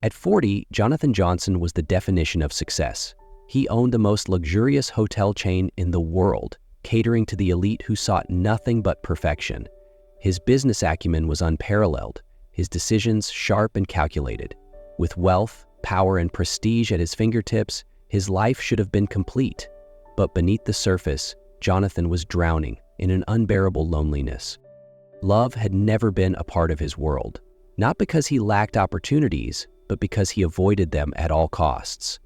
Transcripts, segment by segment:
At 40, Jonathan Johnson was the definition of success. He owned the most luxurious hotel chain in the world, catering to the elite who sought nothing but perfection. His business acumen was unparalleled, his decisions sharp and calculated. With wealth, power, and prestige at his fingertips, his life should have been complete. But beneath the surface, Jonathan was drowning in an unbearable loneliness. Love had never been a part of his world, not because he lacked opportunities, but because he avoided them at all costs.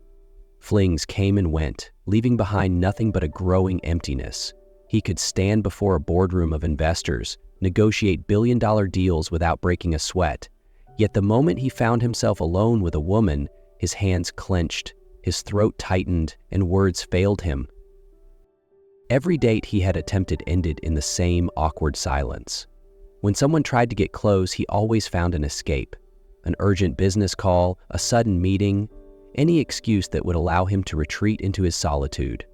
Flings came and went, leaving behind nothing but a growing emptiness. He could stand before a boardroom of investors, negotiate billion-dollar deals without breaking a sweat. Yet the moment he found himself alone with a woman, his hands clenched, his throat tightened, and words failed him. Every date he had attempted ended in the same awkward silence. When someone tried to get close, he always found an escape. An urgent business call, a sudden meeting, any excuse that would allow him to retreat into his solitude.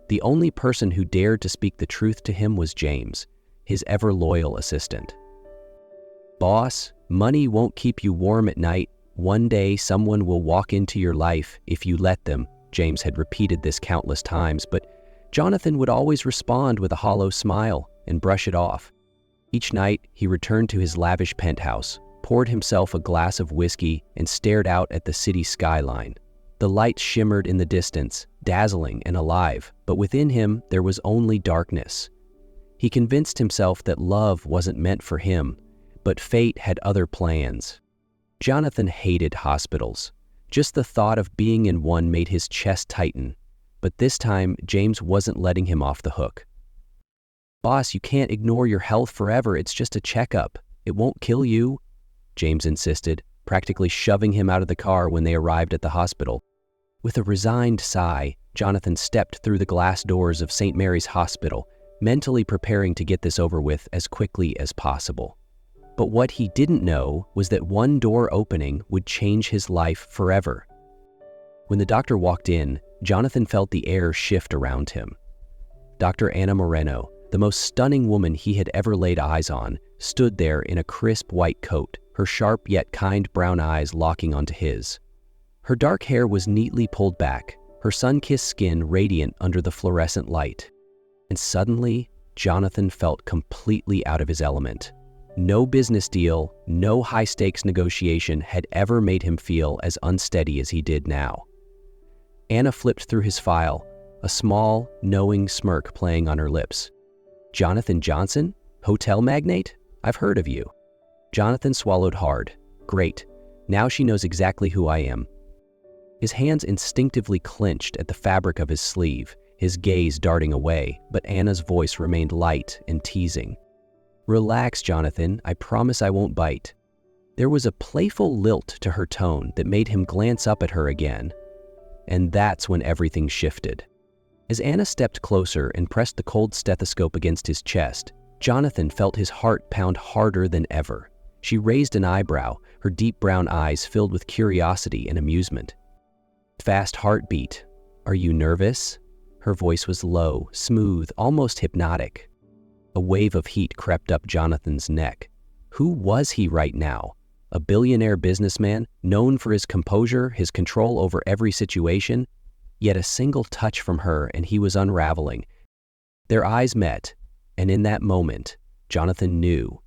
The only person who dared to speak the truth to him was James, his ever-loyal assistant. "Boss, money won't keep you warm at night. One day someone will walk into your life if you let them." James had repeated this countless times, but Jonathan would always respond with a hollow smile and brush it off. Each night, he returned to his lavish penthouse, poured himself a glass of whiskey, and stared out at the city skyline. The lights shimmered in the distance, dazzling and alive, but within him there was only darkness. He convinced himself that love wasn't meant for him, but fate had other plans. Jonathan hated hospitals. Just the thought of being in one made his chest tighten. But this time, James wasn't letting him off the hook. "Boss, you can't ignore your health forever. It's just a checkup. It won't kill you," James insisted, practically shoving him out of the car when they arrived at the hospital. With a resigned sigh, Jonathan stepped through the glass doors of St. Mary's Hospital, mentally preparing to get this over with as quickly as possible. But what he didn't know was that one door opening would change his life forever. When the doctor walked in, Jonathan felt the air shift around him. Dr. Anna Moreno, the most stunning woman he had ever laid eyes on, stood there in a crisp white coat, her sharp yet kind brown eyes locking onto his. Her dark hair was neatly pulled back, her sun-kissed skin radiant under the fluorescent light. And suddenly, Jonathan felt completely out of his element. No business deal, no high-stakes negotiation had ever made him feel as unsteady as he did now. Anna flipped through his file, a small, knowing smirk playing on her lips. "Jonathan Johnson? Hotel magnate? I've heard of you." Jonathan swallowed hard. "Great. Now she knows exactly who I am." His hands instinctively clenched at the fabric of his sleeve, his gaze darting away, but Anna's voice remained light and teasing. "Relax, Jonathan. I promise I won't bite." There was a playful lilt to her tone that made him glance up at her again. And that's when everything shifted. As Anna stepped closer and pressed the cold stethoscope against his chest, Jonathan felt his heart pound harder than ever. She raised an eyebrow, her deep brown eyes filled with curiosity and amusement. "Fast heartbeat. Are you nervous?" Her voice was low, smooth, almost hypnotic. A wave of heat crept up Jonathan's neck. Who was he right now? A billionaire businessman, known for his composure, his control over every situation? Yet a single touch from her and he was unraveling. Their eyes met, and in that moment, Jonathan knew,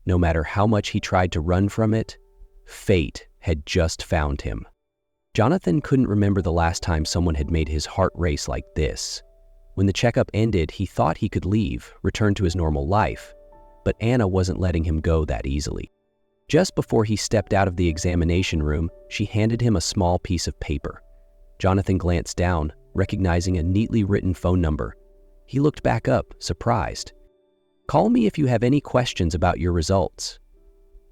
no matter how much he tried to run from it, fate had just found him. Jonathan couldn't remember the last time someone had made his heart race like this. When the checkup ended, he thought he could leave, return to his normal life, but Anna wasn't letting him go that easily. Just before he stepped out of the examination room, she handed him a small piece of paper. Jonathan glanced down, recognizing a neatly written phone number. He looked back up, surprised. "Call me if you have any questions about your results."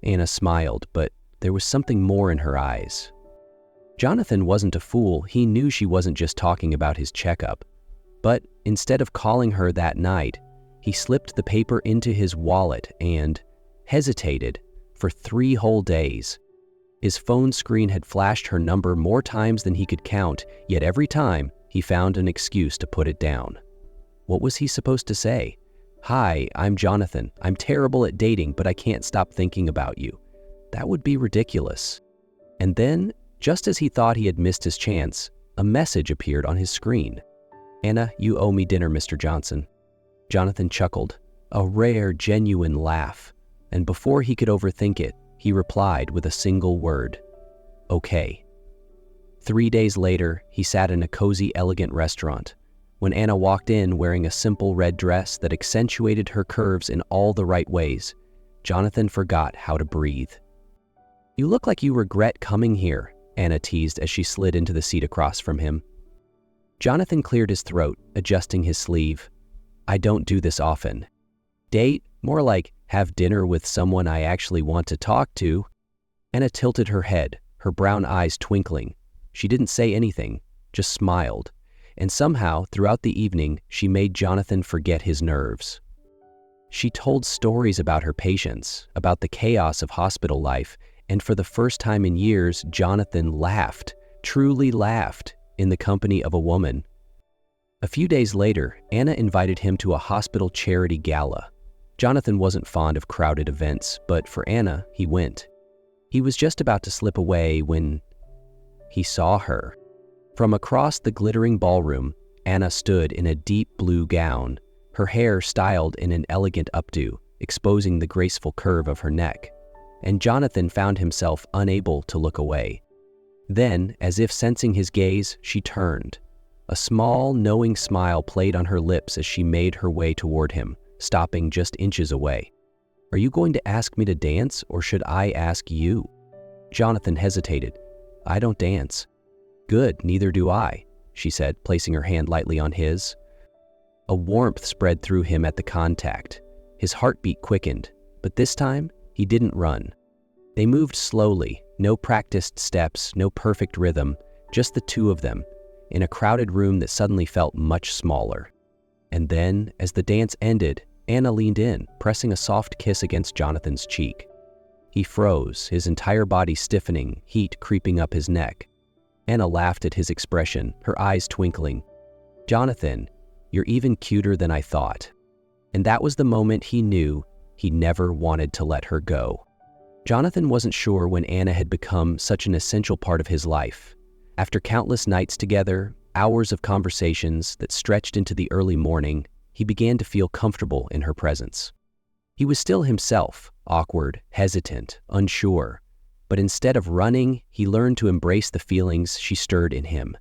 Anna smiled, but there was something more in her eyes. Jonathan wasn't a fool. He knew she wasn't just talking about his checkup. But instead of calling her that night, he slipped the paper into his wallet and hesitated for 3 whole days. His phone screen had flashed her number more times than he could count, yet every time he found an excuse to put it down. What was he supposed to say? "Hi, I'm Jonathan. I'm terrible at dating, but I can't stop thinking about you." That would be ridiculous. And then, just as he thought he had missed his chance, a message appeared on his screen. "Anna, you owe me dinner, Mr. Johnson." Jonathan chuckled, a rare, genuine laugh, and before he could overthink it, he replied with a single word: "Okay." 3 days later, he sat in a cozy, elegant restaurant. When Anna walked in wearing a simple red dress that accentuated her curves in all the right ways, Jonathan forgot how to breathe. "You look like you regret coming here," Anna teased as she slid into the seat across from him. Jonathan cleared his throat, adjusting his sleeve. "I don't do this often." "Date? More like have dinner with someone I actually want to talk to." Anna tilted her head, her brown eyes twinkling. She didn't say anything, just smiled, and somehow, throughout the evening, she made Jonathan forget his nerves. She told stories about her patients, about the chaos of hospital life, and for the first time in years, Jonathan laughed, truly laughed, in the company of a woman. A few days later, Anna invited him to a hospital charity gala. Jonathan wasn't fond of crowded events, but for Anna, he went. He was just about to slip away when he saw her. From across the glittering ballroom, Anna stood in a deep blue gown, her hair styled in an elegant updo, exposing the graceful curve of her neck, and Jonathan found himself unable to look away. Then, as if sensing his gaze, she turned. A small, knowing smile played on her lips as she made her way toward him, stopping just inches away. "Are you going to ask me to dance, or should I ask you?" Jonathan hesitated. "I don't dance." "Good, neither do I," she said, placing her hand lightly on his. A warmth spread through him at the contact. His heartbeat quickened, but this time, he didn't run. They moved slowly, no practiced steps, no perfect rhythm, just the two of them, in a crowded room that suddenly felt much smaller. And then, as the dance ended, Anna leaned in, pressing a soft kiss against Jonathan's cheek. He froze, his entire body stiffening, heat creeping up his neck. Anna laughed at his expression, her eyes twinkling. "Jonathan, you're even cuter than I thought." And that was the moment he knew he never wanted to let her go. Jonathan wasn't sure when Anna had become such an essential part of his life. After countless nights together, hours of conversations that stretched into the early morning, he began to feel comfortable in her presence. He was still himself, awkward, hesitant, unsure. But instead of running, he learned to embrace the feelings she stirred in him.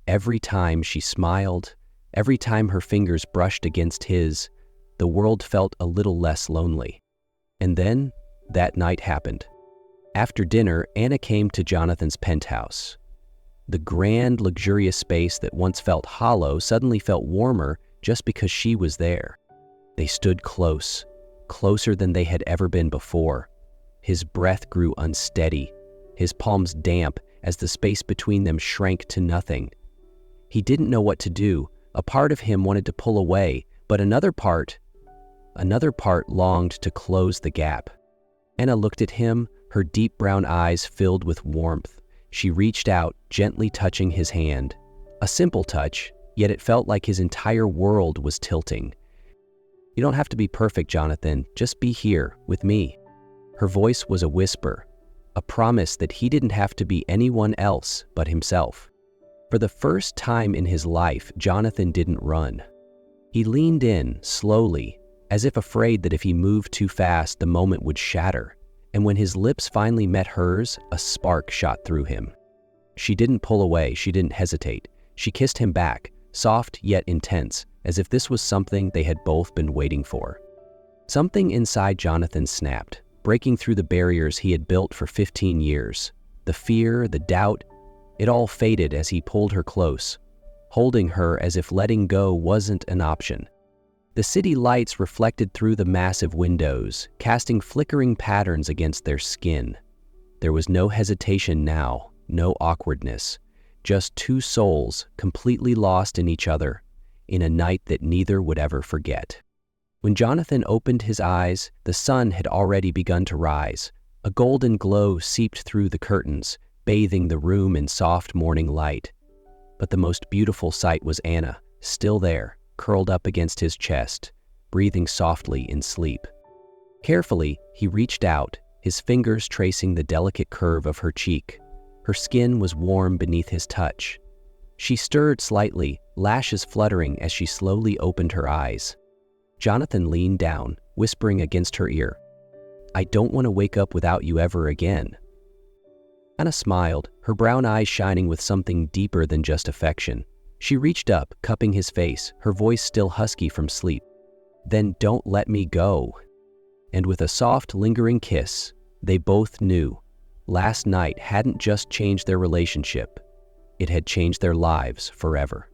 Every time she smiled, every time her fingers brushed against his, the world felt a little less lonely. And then, that night happened. After dinner, Anna came to Jonathan's penthouse. The grand, luxurious space that once felt hollow suddenly felt warmer just because she was there. They stood close, closer than they had ever been before. His breath grew unsteady, his palms damp as the space between them shrank to nothing. He didn't know what to do. A part of him wanted to pull away, but another part longed to close the gap. Anna looked at him, her deep brown eyes filled with warmth. She reached out, gently touching his hand. A simple touch, yet it felt like his entire world was tilting. "You don't have to be perfect, Jonathan. Just be here, with me." Her voice was a whisper, a promise that he didn't have to be anyone else but himself. For the first time in his life, Jonathan didn't run. He leaned in, slowly, as if afraid that if he moved too fast, the moment would shatter. And when his lips finally met hers, a spark shot through him. She didn't pull away, she didn't hesitate. She kissed him back, soft yet intense, as if this was something they had both been waiting for. Something inside Jonathan snapped, breaking through the barriers he had built for 15 years. The fear, the doubt, it all faded as he pulled her close, holding her as if letting go wasn't an option. The city lights reflected through the massive windows, casting flickering patterns against their skin. There was no hesitation now, no awkwardness, just two souls completely lost in each other, in a night that neither would ever forget. When Jonathan opened his eyes, the sun had already begun to rise. A golden glow seeped through the curtains, bathing the room in soft morning light. But the most beautiful sight was Anna, still there, curled up against his chest, breathing softly in sleep. Carefully, he reached out, his fingers tracing the delicate curve of her cheek. Her skin was warm beneath his touch. She stirred slightly, lashes fluttering as she slowly opened her eyes. Jonathan leaned down, whispering against her ear, "I don't want to wake up without you ever again." Anna smiled, her brown eyes shining with something deeper than just affection. She reached up, cupping his face, her voice still husky from sleep. "Then don't let me go." And with a soft, lingering kiss, they both knew last night hadn't just changed their relationship, it had changed their lives forever.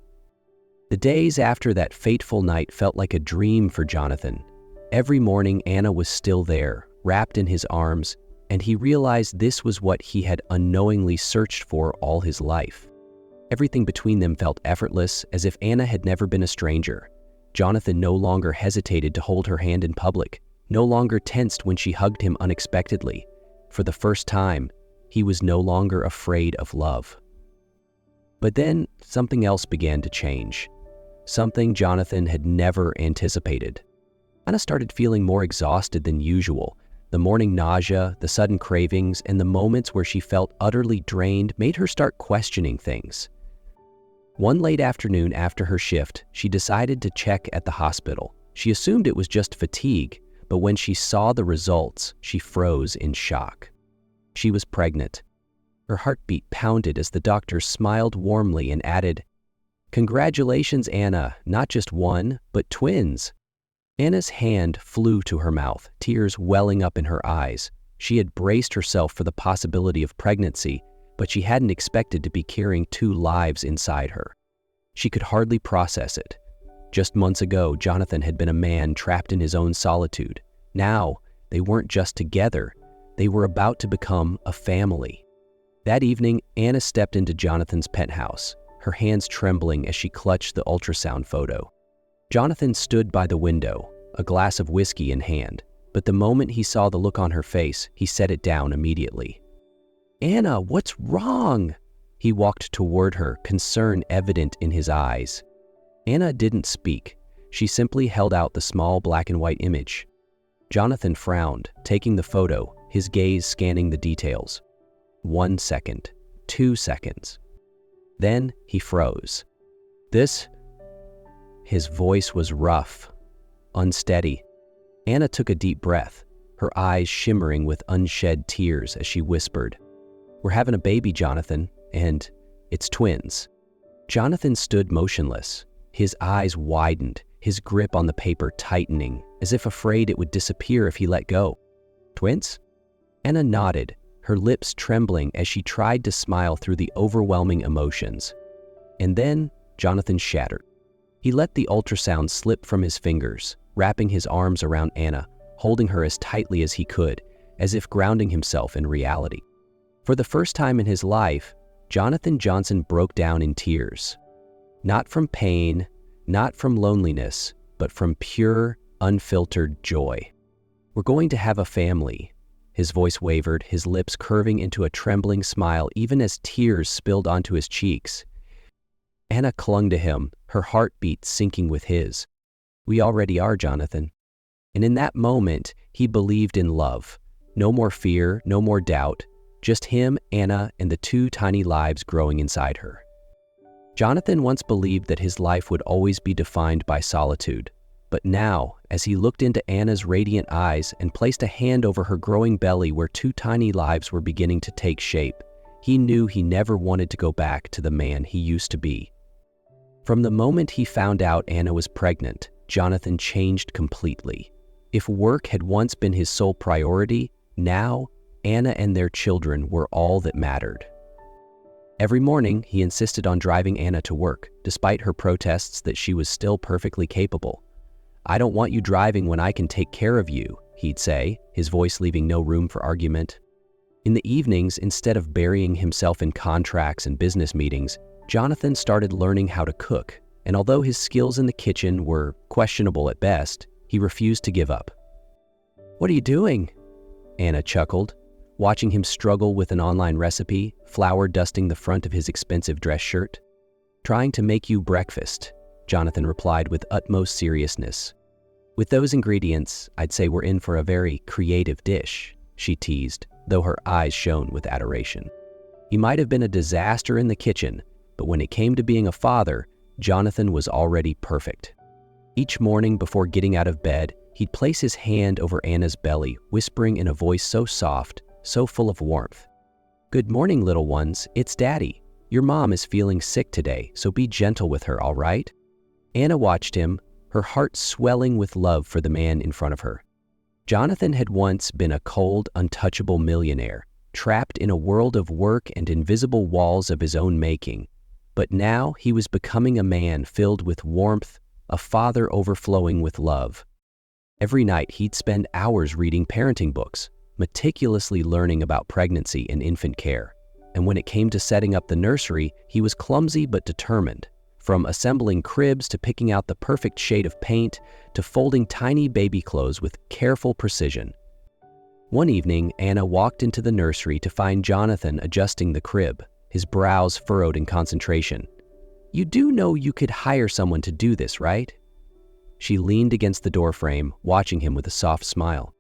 The days after that fateful night felt like a dream for Jonathan. Every morning, Anna was still there, wrapped in his arms, and he realized this was what he had unknowingly searched for all his life. Everything between them felt effortless, as if Anna had never been a stranger. Jonathan no longer hesitated to hold her hand in public, no longer tensed when she hugged him unexpectedly. For the first time, he was no longer afraid of love. But then, something else began to change. Something Jonathan had never anticipated. Anna started feeling more exhausted than usual. The morning nausea, the sudden cravings, and the moments where she felt utterly drained made her start questioning things. One late afternoon after her shift, she decided to check at the hospital. She assumed it was just fatigue, but when she saw the results, she froze in shock. She was pregnant. Her heartbeat pounded as the doctor smiled warmly and added, "Congratulations, Anna, not just one, but twins." Anna's hand flew to her mouth, tears welling up in her eyes. She had braced herself for the possibility of pregnancy, but she hadn't expected to be carrying two lives inside her. She could hardly process it. Just months ago, Jonathan had been a man trapped in his own solitude. Now, they weren't just together, they were about to become a family. That evening, Anna stepped into Jonathan's penthouse, her hands trembling as she clutched the ultrasound photo. Jonathan stood by the window, a glass of whiskey in hand, but the moment he saw the look on her face, he set it down immediately. "Anna, what's wrong?" He walked toward her, concern evident in his eyes. Anna didn't speak. She simply held out the small black and white image. Jonathan frowned, taking the photo, his gaze scanning the details. 1 second, 2 seconds. Then he froze. "This?" His voice was rough, unsteady. Anna took a deep breath, her eyes shimmering with unshed tears as she whispered, "We're having a baby, Jonathan, and it's twins." Jonathan stood motionless. His eyes widened, his grip on the paper tightening, as if afraid it would disappear if he let go. "Twins?" Anna nodded, her lips trembling as she tried to smile through the overwhelming emotions. And then Jonathan shattered. He let the ultrasound slip from his fingers, wrapping his arms around Anna, holding her as tightly as he could, as if grounding himself in reality. For the first time in his life, Jonathan Johnson broke down in tears. Not from pain, not from loneliness, but from pure, unfiltered joy. "We're going to have a family." His voice wavered, his lips curving into a trembling smile even as tears spilled onto his cheeks. Anna clung to him, her heartbeat syncing with his. "We already are, Jonathan." And in that moment, he believed in love. No more fear, no more doubt, just him, Anna, and the two tiny lives growing inside her. Jonathan once believed that his life would always be defined by solitude. But now, as he looked into Anna's radiant eyes and placed a hand over her growing belly where two tiny lives were beginning to take shape, he knew he never wanted to go back to the man he used to be. From the moment he found out Anna was pregnant, Jonathan changed completely. If work had once been his sole priority, now Anna and their children were all that mattered. Every morning, he insisted on driving Anna to work, despite her protests that she was still perfectly capable. "I don't want you driving when I can take care of you," he'd say, his voice leaving no room for argument. In the evenings, instead of burying himself in contracts and business meetings, Jonathan started learning how to cook, and although his skills in the kitchen were questionable at best, he refused to give up. "What are you doing?" Anna chuckled, watching him struggle with an online recipe, flour dusting the front of his expensive dress shirt. "Trying to make you breakfast," Jonathan replied with utmost seriousness. "With those ingredients, I'd say we're in for a very creative dish," she teased, though her eyes shone with adoration. He might have been a disaster in the kitchen, but when it came to being a father, Jonathan was already perfect. Each morning before getting out of bed, he'd place his hand over Anna's belly, whispering in a voice so soft, so full of warmth. "Good morning, little ones. It's Daddy. Your mom is feeling sick today, so be gentle with her, all right?" Anna watched him, her heart swelling with love for the man in front of her. Jonathan had once been a cold, untouchable millionaire, trapped in a world of work and invisible walls of his own making. But now he was becoming a man filled with warmth, a father overflowing with love. Every night he'd spend hours reading parenting books, meticulously learning about pregnancy and infant care. And when it came to setting up the nursery, he was clumsy but determined. From assembling cribs to picking out the perfect shade of paint to folding tiny baby clothes with careful precision. One evening, Anna walked into the nursery to find Jonathan adjusting the crib, his brows furrowed in concentration. "You do know you could hire someone to do this, right?" She leaned against the doorframe, watching him with a soft smile.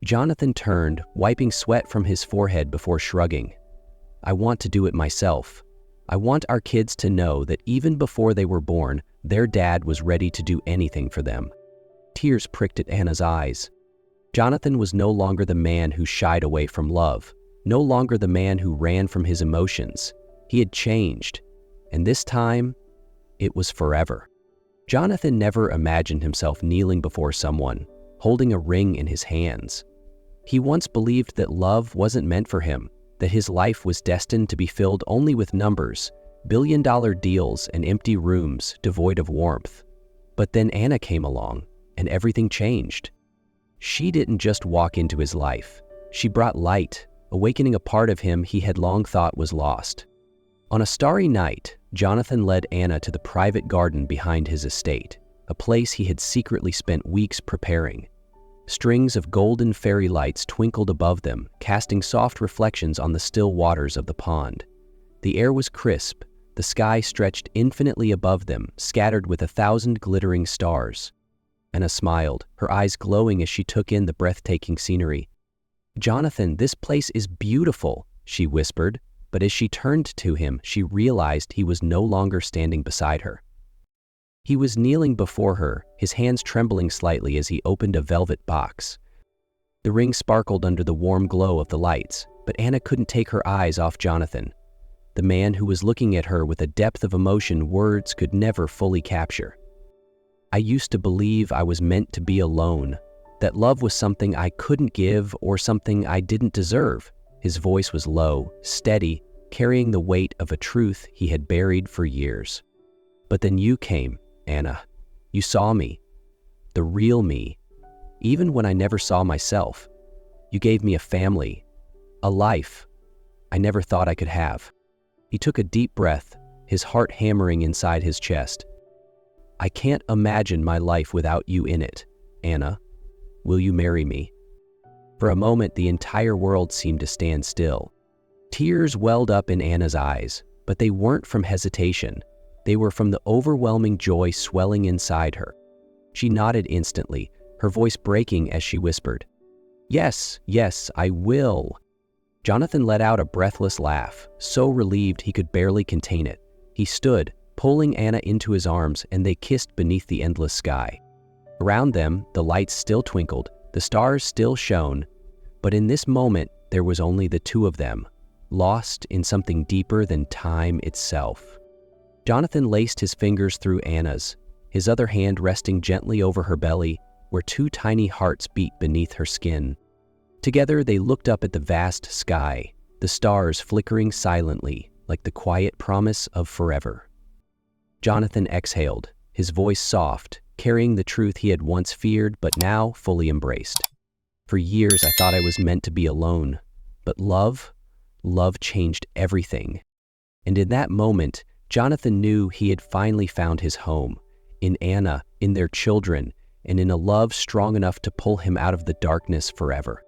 Jonathan turned, wiping sweat from his forehead before shrugging. "I want to do it myself. I want our kids to know that even before they were born, their dad was ready to do anything for them." Tears pricked at Anna's eyes. Jonathan was no longer the man who shied away from love, no longer the man who ran from his emotions. He had changed, and this time, it was forever. Jonathan never imagined himself kneeling before someone, holding a ring in his hands. He once believed that love wasn't meant for him, that his life was destined to be filled only with numbers, billion-dollar deals, and empty rooms devoid of warmth. But then Anna came along, and everything changed. She didn't just walk into his life. She brought light, awakening a part of him he had long thought was lost. On a starry night, Jonathan led Anna to the private garden behind his estate, a place he had secretly spent weeks preparing. Strings of golden fairy lights twinkled above them, casting soft reflections on the still waters of the pond. The air was crisp, the sky stretched infinitely above them, scattered with 1,000 glittering stars. Anna smiled, her eyes glowing as she took in the breathtaking scenery. "Jonathan, this place is beautiful," she whispered, but as she turned to him, she realized he was no longer standing beside her. He was kneeling before her, his hands trembling slightly as he opened a velvet box. The ring sparkled under the warm glow of the lights, but Anna couldn't take her eyes off Jonathan, the man who was looking at her with a depth of emotion words could never fully capture. "I used to believe I was meant to be alone, that love was something I couldn't give or something I didn't deserve." His voice was low, steady, carrying the weight of a truth he had buried for years. "But then you came, Anna. You saw me, the real me, even when I never saw myself. You gave me a family, a life I never thought I could have." He took a deep breath, his heart hammering inside his chest. "I can't imagine my life without you in it, Anna. Will you marry me?" For a moment, the entire world seemed to stand still. Tears welled up in Anna's eyes, but they weren't from hesitation. They were from the overwhelming joy swelling inside her. She nodded instantly, her voice breaking as she whispered, "Yes, yes, I will." Jonathan let out a breathless laugh, so relieved he could barely contain it. He stood, pulling Anna into his arms, and they kissed beneath the endless sky. Around them, the lights still twinkled, the stars still shone, but in this moment, there was only the two of them, lost in something deeper than time itself. Jonathan laced his fingers through Anna's, his other hand resting gently over her belly, where two tiny hearts beat beneath her skin. Together, they looked up at the vast sky, the stars flickering silently, like the quiet promise of forever. Jonathan exhaled, his voice soft, carrying the truth he had once feared but now fully embraced. "For years, I thought I was meant to be alone, but love changed everything." And in that moment, Jonathan knew he had finally found his home, in Anna, in their children, and in a love strong enough to pull him out of the darkness forever.